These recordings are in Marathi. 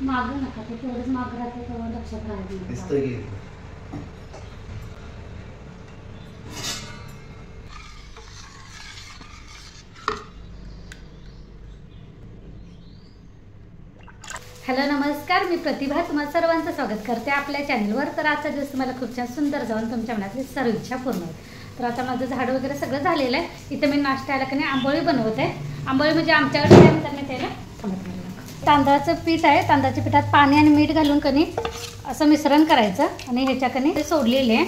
मागं नका ते तेवढंच मागं राहते तेव्हा लक्षात राहते. हॅलो नमस्कार, मी प्रतिभा तुम्हाला सर्वांचं स्वागत करते आपल्या चॅनलवर. तर आजचा दिवस तुम्हाला खूप छान सुंदर जाऊन तुमच्या मनातली सर्व इच्छा पूर्ण होईल. तर आता माझं झाड वगैरे सगळं झालेलं आहे. इथे मी नाश्त्याला की नाही आंबोळी बनवत आहे. आंबोळी म्हणजे आमच्याकडे काय म्हणतात मी त्याला तांदळाचं पीठ आहे. तांदळाच्या पिठात पाणी आणि मीठ घालून कणी असं मिश्रण करायचं आणि ह्याच्या कणी ते सोडलेले आहे.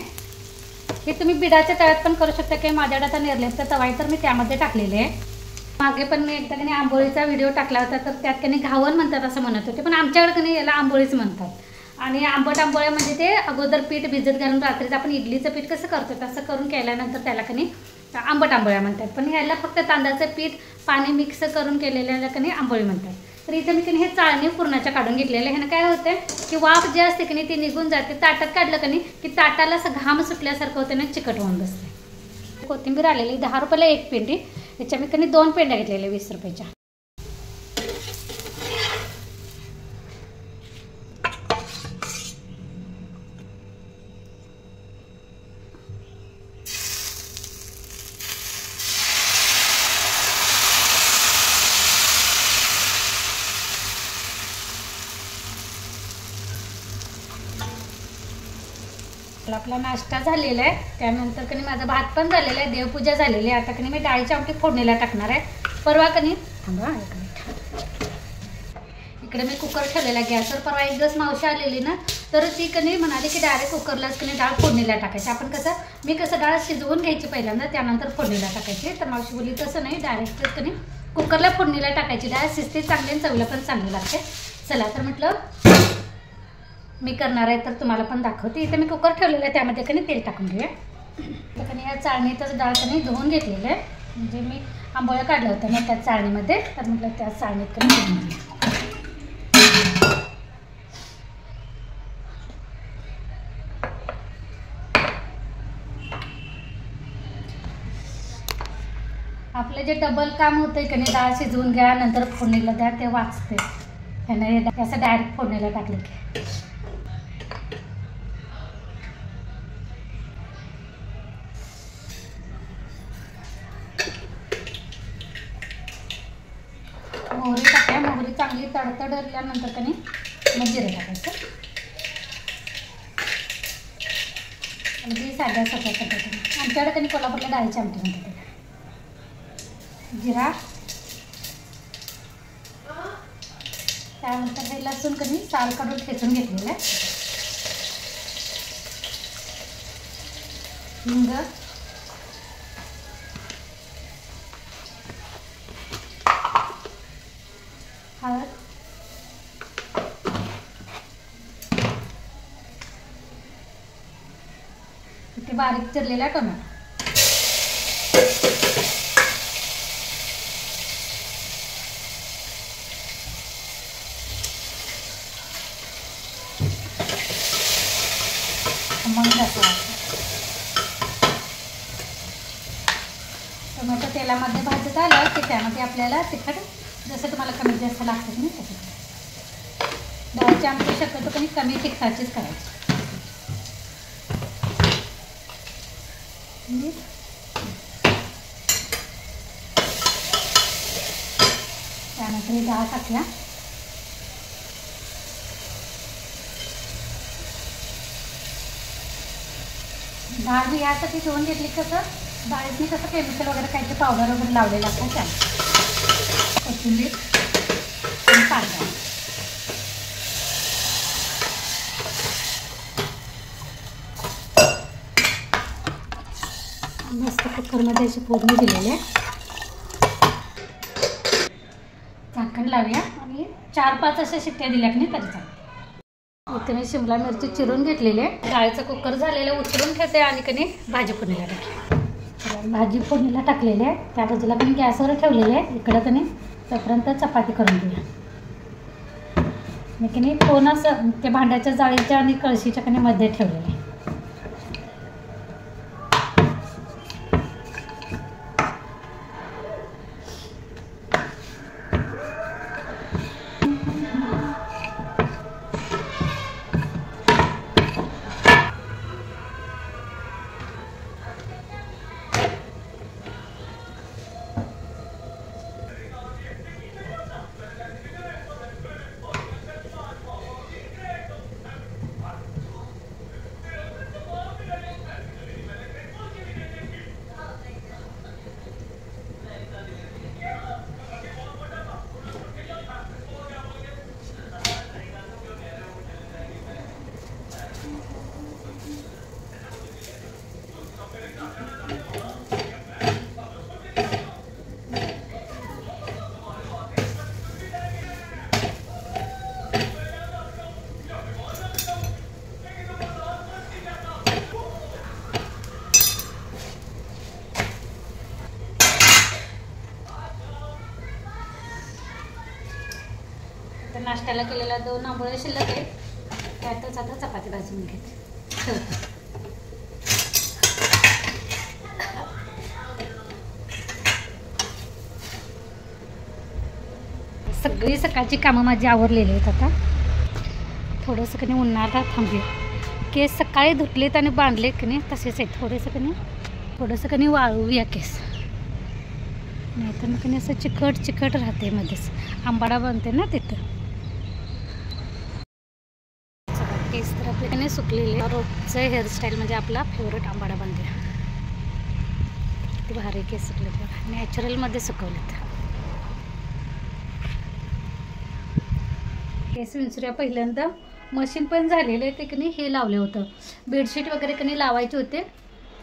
हे तुम्ही बिडाच्या तव्यात पण करू शकता किंवा माझ्याकडे आता निर्लेपचा तवा आहे तर मी त्यामध्ये टाकलेले आहे. मागे पण मी एकदा कणी आंबोळीचा व्हिडिओ टाकला होता तर त्यात कणी घावन म्हणतात असं म्हणत होते, पण आमच्याकडे कणी याला आंबोळीच म्हणतात. आणि आंबट आंबोळ्या म्हणजे ते अगोदर पीठ भिजत घालून रात्रीच आपण इडलीचं पीठ कसं करतो तसं करून केल्यानंतर त्याला कणी आंबट आंबोळ्या म्हणतात. पण ह्याला फक्त तांदळाचं पीठ पाणी मिक्स करून केलेल्याला कणी आंबोळी म्हणतात. तर इथं मी कणी हे चाळणी पुरणाच्या काढून घेतलेलं. ह्यानं काय होतं की वाफ जे असते कणी ती निघून जाते. ताटात काढलं कणी की ताटाला असं घाम सुटल्यासारखं होतं ना, चिकट होऊन बसते. कोथिंबीर आलेली 10 रुपयाला एक पेंडी. याच्या मी कणी 2 पेंड्या घेतलेल्या 20 रुपयाच्या. आपला नाश्ता झालेला आहे. त्यानंतर कणी माझा भात पण झालेला आहे, देवपूजा झालेली आहे. आता कणी मी डाळीची आमटी फोडणीला टाकणार आहे. परवा कणी थांबा एक मिनिट, इकडे मी कुकर ठेवलेला गॅसवर. परवा एक दिवस मावशी आलेली ना तर ती कणी म्हणाली की डायरेक्ट कुकरलाच कणी डाळ फोडणीला टाकायची. आपण मी कसं डाळ शिजवून घ्यायची पहिल्यांदा त्यानंतर फोडणीला टाकायची. तर मावशी बोलली तसं नाही, डायरेक्ट कणी कुकरला फोडणीला टाकायची. डाळ शिजते चांगली आणि चवीला पण चांगली लागते. चला तर म्हटलं मी करणार आहे तर तुम्हाला पण दाखवते. इथे मी कुकर ठेवलेलं आहे त्यामध्ये कणी तेल टाकून घेऊया. तर कणी या चाळणीतच डाळ कणी धुवून घेतलेलं आहे. म्हणजे मी आंबोळ्या काढल्या होत्या ना त्या चाळणीमध्ये, तर म्हटलं त्या चाळणीत कणी धुवून घेऊया. आपलं जे डबल काम होतंय कणी डाळ शिजवून घ्या नंतर फोडणीला द्या ते वाचते. ह्यानं असं डायरेक्ट फोडणीला टाकलं की मोहरी टाकल्या. मोहरी चांगली तडतडल्यानंतर कणी मग जिरे टाकायचं. अगदी साध्या सोप्या पद्धतीने. आमच्याकडे कणी कोल्हापूरला डाळीची आमटी म्हणतात. जिरा, त्यानंतर हे लसूण कणी साल काढून ठेचून घेतलेलं आहे. हिंग, हळद, इथे बारीक चिरलेला टोमॅटो, टोमॅटो तेलामध्ये भाजत आलं की त्यामध्ये आपल्याला तिखट जसं तुम्हाला कमी जास्त लागतं नाही तसं. डाळीची आमटी शक्यतो कमी कमी तिखटाचीच करायची. त्यानंतर ही डाळ टाकल्या. डाळ मी यासाठी धुवून घेतली, कसं डाळीतनी कसं केमिकल वगैरे काहीतरी पावडर वगैरे लावलेलं असतं त्याला. कोथिंबीर आणि कांदा. मस्त कुकरमध्ये अशी फोडणी दिलेली आहे. झाकण लावूया आणि 4-5 अशा शिट्ट्या दिल्या की नाही तरी चालेल. इथे मी शिमला मिरची चिरून घेतलेली आहे. डाळीचं कुकर झालेलं उचलून ठेवते आणि कणी भाजी फोडणीला टाकली. भाजी फोडणीला टाकलेली आहे. त्या बाजूला कणी गॅसवर ठेवलेली आहे. इकडं कणी तोपर्यंत चपाती करून घेऊया. मी कणी कोण असं ते भांड्याच्या जाळीच्या आणि कळशीच्या कणी मध्ये ठेवलेले आहे. नाश्त्याला केलेला 2 आंबोळ्या शिल्लक आहे. त्यातच आता चपाती भाजून घेते. सगळी सकाळची कामं माझी आवरलेली आहेत. आता थोडंसं कधी उन्हाळा थांबूया. केस सकाळी धुतलेत आणि बांधलेत की नाही तसेच आहेत. थोडंसं कधी वाळवूया केस, नाही तर मग कधी असं चिकट राहते. मध्येच आंबाडा बनते ना तिथं. केस तर आपल्याकडे सुकलेले. रोजचं हेअरस्टाईल म्हणजे आपला फेवरेट आंबाडा बनते. किती भारी केस सुकले, नॅचरलमध्ये सुकवलेत. केस विंचुऱ्या पहिल्यांदा मशीन पण झालेले ते कणी हे लावले होतं. बेडशीट वगैरे कणी लावायचे होते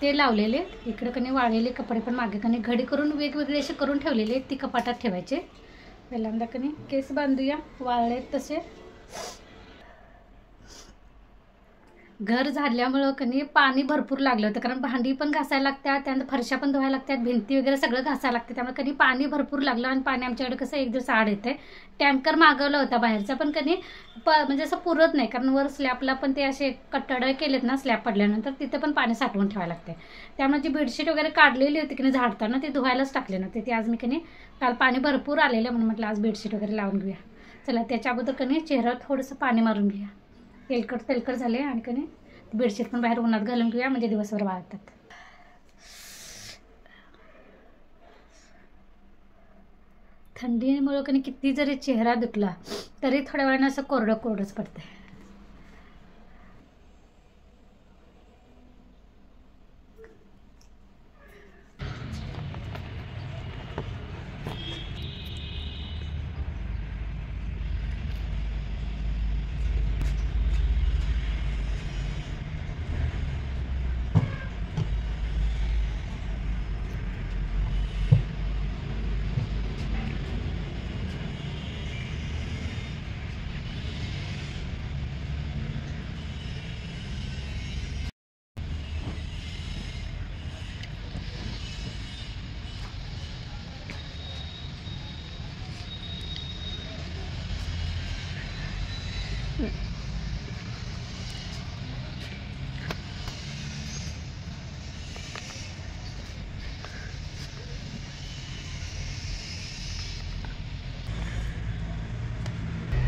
ते लावलेले. इकडं कणी वाळलेले कपडे पण मागे कणी घडी करून वेगवेगळे असे करून ठेवलेले. ती कपाटात ठेवायचे. पहिल्यांदा कणी केस बांधूया. वाळलेत तसे. घर झाल्यामुळं कणी पाणी भरपूर लागलं होतं, कारण भांडी पण घासायला लागतात, त्यानंतर फरशा पण धुवायला लागतात, भिंती वगैरे सगळं घासायला लागतं. त्यामुळे कणी पाणी भरपूर लागलं. आणि पाणी आमच्याकडे कसं 1 दिवस आड येते. टँकर मागवला होता बाहेरचा, पण कणी म्हणजे असं पुरत नाही, कारण वर स्लॅबला पण ते असे कट्टड केलेत ना स्लॅब पडल्यानंतर, तिथे पण पाणी साठवून ठेवायला लागते. त्यामुळे जी बेडशीट वगैरे काढलेली होती की नाही झाडताना ती धुवायलाच टाकले नव्हते. ती आज मी कणी काल पाणी भरपूर आलेलं म्हणून म्हटलं आज बेडशीट वगैरे लावून घेऊया. चला त्याच्या अगोदर कणी चेहऱ्यावर थोडंसं पाणी मारून घेऊया. तेलकट झाले. आणि कणी बेडशीट पण बाहेर उन्हात घालून घेऊया, म्हणजे दिवसभर वाळतात. थंडीमुळे कणी किती जरी चेहरा धुतला तरी थोड्या वेळानं असं कोरडंच पडतंय.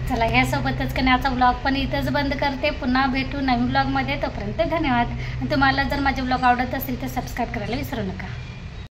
चला ह्यासोबतच कधी आजचा व्लॉग पण इथंच बंद करते. पुन्हा भेटू नवीन व्लॉगमध्ये. तोपर्यंत धन्यवाद. आणि तुम्हाला जर माझे व्लॉग आवडत असतील तर सबस्क्राईब करायला विसरू नका.